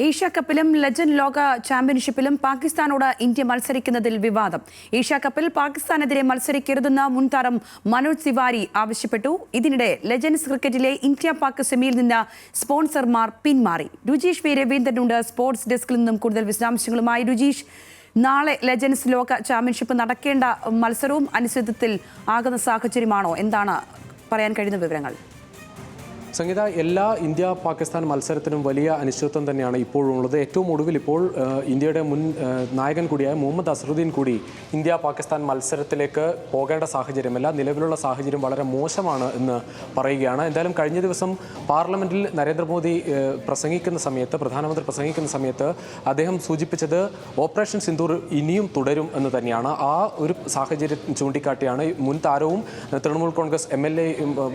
Asia കപ്പിലും legend ലോക ചാമ്പ്യൻഷിപ്പിലും പാകിസ്ഥാനോട് India മത്സരിക്കുന്നതിൽ വിവാദം. ഏഷ്യ കപ്പിൽ പാകിസ്ഥാനെതിരെ മത്സരിക്കരുതെന്ന് മുൻ താരം മനോജ് തിവാരി ആവശ്യപ്പെട്ടു. ഇതിനിടെ ലെജൻഡ്സ് ക്രിക്കറ്റിലെ ഇന്ത്യ പാക് സെമിയിൽ നിന്ന് സ്പോൺസർമാർ പിന്മാറി. രുജീഷ് വി രവീന്ദ്രനുണ്ട് സ്പോർട്സ് ഡെസ്കിൽ നിന്നും കൂടുതൽ വിശദാംശങ്ങളുമായി. രുജീഷ്, നാളെ ലെജൻഡ്സ് ലോക ചാമ്പ്യൻഷിപ്പ് നടക്കേണ്ട മത്സരവും അനിശ്ചിതത്വത്തിൽ ആകുന്ന സാഹചര്യമാണോ? എന്താണ് പറയാൻ കഴിയുന്ന വിവരങ്ങൾ? സംഗീത, എല്ലാ ഇന്ത്യ പാകിസ്ഥാൻ മത്സരത്തിനും വലിയ അനിശ്ചിതത്വം തന്നെയാണ് ഇപ്പോഴുള്ളത്. ഏറ്റവും ഒടുവിൽ ഇപ്പോൾ ഇന്ത്യയുടെ മുൻ നായകൻ കൂടിയായ മുഹമ്മദ് അസറുദ്ദീൻ കൂടി ഇന്ത്യ പാകിസ്ഥാൻ മത്സരത്തിലേക്ക് പോകേണ്ട സാഹചര്യമല്ല, നിലവിലുള്ള സാഹചര്യം വളരെ മോശമാണ് എന്ന് പറയുകയാണ്. എന്തായാലും കഴിഞ്ഞ ദിവസം പാർലമെന്റിൽ നരേന്ദ്രമോദി പ്രധാനമന്ത്രി പ്രസംഗിക്കുന്ന സമയത്ത് അദ്ദേഹം സൂചിപ്പിച്ചത് ഓപ്പറേഷൻ സിന്ദൂർ ഇനിയും തുടരും എന്ന് തന്നെയാണ്. ആ ഒരു സാഹചര്യം ചൂണ്ടിക്കാട്ടിയാണ് മുൻ താരവും തൃണമൂൽ കോൺഗ്രസ് MLA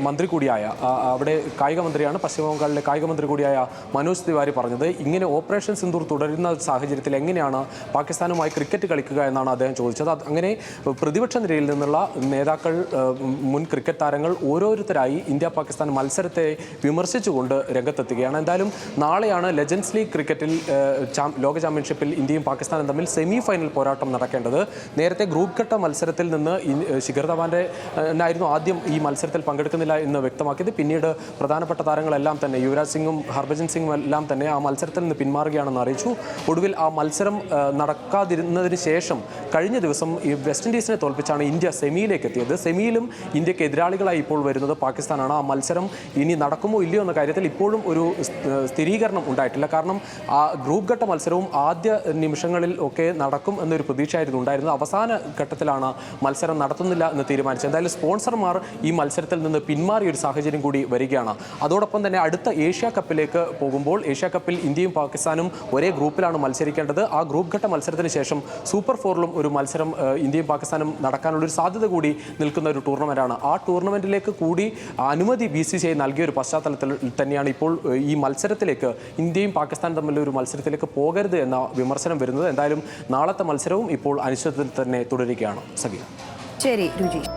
മന്ത്രി കൂടിയായ അവിടെ കായിക മന്ത്രിയാണ്, പശ്ചിമ ബംഗാളിലെ കായിക മന്ത്രി കൂടിയായ മനോജ് തിവാരി പറഞ്ഞത്. ഇങ്ങനെ ഓപ്പറേഷൻ സിന്ദൂർ തുടരുന്ന സാഹചര്യത്തിൽ എങ്ങനെയാണ് പാകിസ്ഥാനുമായി ക്രിക്കറ്റ് കളിക്കുക എന്നാണ് അദ്ദേഹം ചോദിച്ചത്. അങ്ങനെ പ്രതിപക്ഷ നിരയിൽ നിന്നുള്ള നേതാക്കൾ, മുൻ ക്രിക്കറ്റ് താരങ്ങൾ ഓരോരുത്തരായി ഇന്ത്യ പാകിസ്ഥാൻ മത്സരത്തെ വിമർശിച്ചുകൊണ്ട് രംഗത്തെത്തുകയാണ്. എന്തായാലും നാളെയാണ് ലെജൻഡ്സ് ലീഗ് ക്രിക്കറ്റിൽ ലോക ചാമ്പ്യൻഷിപ്പിൽ ഇന്ത്യയും പാകിസ്ഥാനും തമ്മിൽ സെമി ഫൈനൽ പോരാട്ടം നടക്കേണ്ടത്. നേരത്തെ ഗ്രൂപ്പ് ഘട്ട മത്സരത്തിൽ നിന്ന് ശിഖർ ധവാന്റെ ആയിരുന്നു ആദ്യം ഈ മത്സരത്തിൽ പങ്കെടുക്കുന്നില്ല എന്ന് വ്യക്തമാക്കിയത്. പിന്നീട് പ്രധാനപ്പെട്ട താരങ്ങളെല്ലാം തന്നെ യുവരാജ് സിംഗും ഹർഭജൻ സിംഗും എല്ലാം തന്നെ ആ മത്സരത്തിൽ നിന്ന് പിന്മാറുകയാണെന്ന് അറിയിച്ചു. ഒടുവിൽ ആ മത്സരം നടക്കാതിരുന്നതിന് ശേഷം കഴിഞ്ഞ ദിവസം ഈ വെസ്റ്റ് ഇൻഡീസിനെ തോൽപ്പിച്ചാണ് ഇന്ത്യ സെമിയിലേക്ക് എത്തിയത്. സെമിയിലും ഇന്ത്യക്ക് എതിരാളികളായി ഇപ്പോൾ വരുന്നത് പാകിസ്ഥാനാണ്. ആ മത്സരം ഇനി നടക്കുമോ ഇല്ലയോ എന്ന കാര്യത്തിൽ ഇപ്പോഴും ഒരു സ്ഥിരീകരണം ഉണ്ടായിട്ടില്ല. കാരണം ആ ഗ്രൂപ്പ് ഘട്ട മത്സരവും ആദ്യ നിമിഷങ്ങളിൽ ഒക്കെ നടക്കും എന്നൊരു പ്രതീക്ഷയായിരുന്നു ഉണ്ടായിരുന്നത്. അവസാന ഘട്ടത്തിലാണ് മത്സരം നടത്തുന്നില്ല എന്ന് തീരുമാനിച്ചത്. എന്തായാലും സ്പോൺസർമാർ ഈ മത്സരത്തിൽ നിന്ന് പിന്മാറിയ ഒരു സാഹചര്യം കൂടി വരികയാണ്. അതോടൊപ്പം തന്നെ അടുത്ത ഏഷ്യ കപ്പിലേക്ക് പോകുമ്പോൾ ഏഷ്യ കപ്പിൽ ഇന്ത്യയും പാകിസ്ഥാനും ഒരേ ഗ്രൂപ്പിലാണ് മത്സരിക്കേണ്ടത്. ആ ഗ്രൂപ്പ് ഘട്ട മത്സരത്തിന് ശേഷം സൂപ്പർ ഫോറിലും ഒരു മത്സരം ഇന്ത്യയും പാകിസ്ഥാനും നടക്കാനുള്ളൊരു സാധ്യത കൂടി നിൽക്കുന്ന ഒരു ടൂർണമെൻറ്റാണ്. ആ ടൂർണമെൻറ്റിലേക്ക് കൂടി അനുമതി BCCI നൽകിയ ഒരു പശ്ചാത്തലത്തിൽ തന്നെയാണ് ഇപ്പോൾ ഈ മത്സരത്തിലേക്ക് ഇന്ത്യയും പാകിസ്ഥാനും തമ്മിലുള്ള ഒരു മത്സരത്തിലേക്ക് പോകരുത് എന്ന വിമർശനം വരുന്നത്. എന്തായാലും നാളത്തെ മത്സരവും ഇപ്പോൾ അനിശ്ചിതത്വത്തിൽ തന്നെ തുടരുകയാണ്. സഗീർ. ശരി രുജീഷ്.